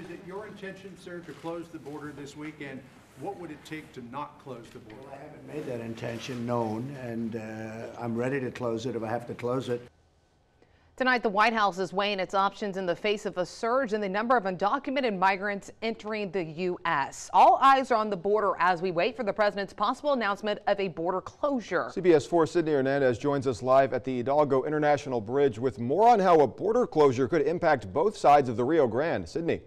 it your intention, sir, to close the border this weekend? What would it take to not close the border? Well, I haven't made that intention known, and I'm ready to close it if I have to close it. Tonight, the White House is weighing its options in the face of a surge in the number of undocumented migrants entering the U.S. All eyes are on the border as we wait for the president's possible announcement of a border closure. CBS 4's Sydney Hernandez joins us live at the Hidalgo International Bridge with more on how a border closure could impact both sides of the Rio Grande. Sydney.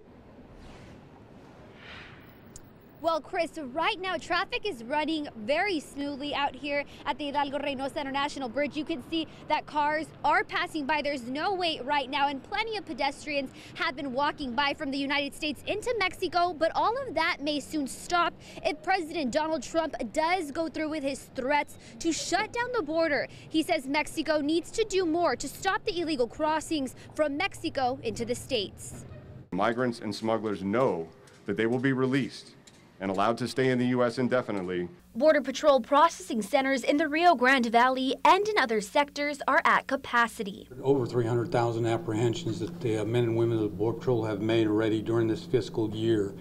Well, Chris, right now traffic is running very smoothly out here at the Hidalgo Reynosa International Bridge. You can see that cars are passing by. There's no wait right now, and plenty of pedestrians have been walking by from the United States into Mexico, but all of that may soon stop if President Donald Trump does go through with his threats to shut down the border. He says Mexico needs to do more to stop the illegal crossings from Mexico into the states. Migrants and smugglers know that they will be released and allowed to stay in the U.S. indefinitely. Border Patrol processing centers in the Rio Grande Valley and in other sectors are at capacity. Over 300,000 apprehensions that the men and women of the Border Patrol have made already during this fiscal year.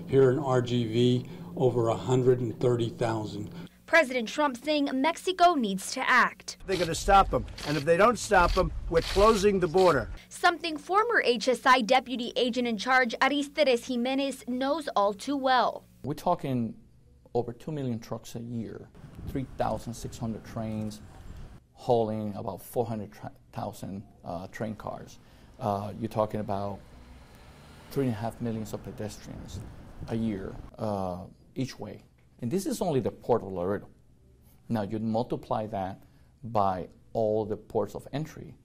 Here in RGV, over 130,000. President Trump saying Mexico needs to act. They're going to stop them, and if they don't stop them, we're closing the border. Something former HSI Deputy Agent in Charge Aristides Jimenez knows all too well. We're talking over 2 million trucks a year, 3,600 trains, hauling about 400,000 train cars. You're talking about 3.5 million of pedestrians a year each way. And this is only the port of Laredo. Now you multiply that by all the ports of entry.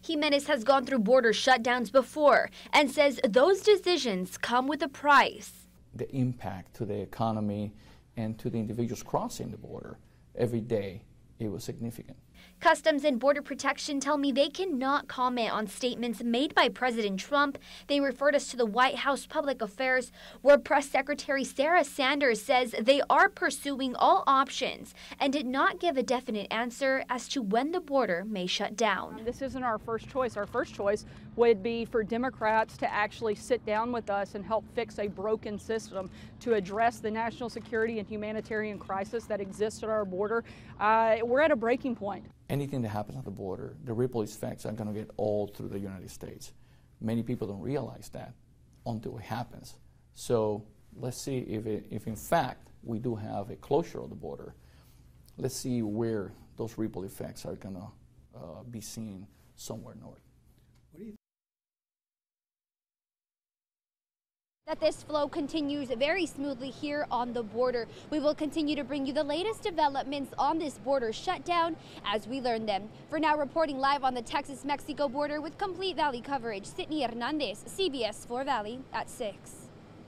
Jimenez has gone through border shutdowns before and says those decisions come with a price. The impact to the economy and to the individuals crossing the border every day, it was significant. Customs and Border Protection tell me they cannot comment on statements made by President Trump. They referred us to the White House Public Affairs, where Press Secretary Sarah Sanders says they are pursuing all options and did not give a definite answer as to when the border may shut down. This isn't our first choice. Our first choice would be for Democrats to actually sit down with us and help fix a broken system to address the national security and humanitarian crisis that exists at our border. We're at a breaking point. Anything that happens at the border, the ripple effects are going to get all through the United States. Many people don't realize that until it happens. So let's see if in fact we do have a closure of the border. Let's see where those ripple effects are going to be seen somewhere north. That this flow continues very smoothly here on the border. We will continue to bring you the latest developments on this border shutdown as we learn them. For now, reporting live on the Texas-Mexico border with complete Valley coverage, Sydney Hernandez, CBS 4 Valley at 6.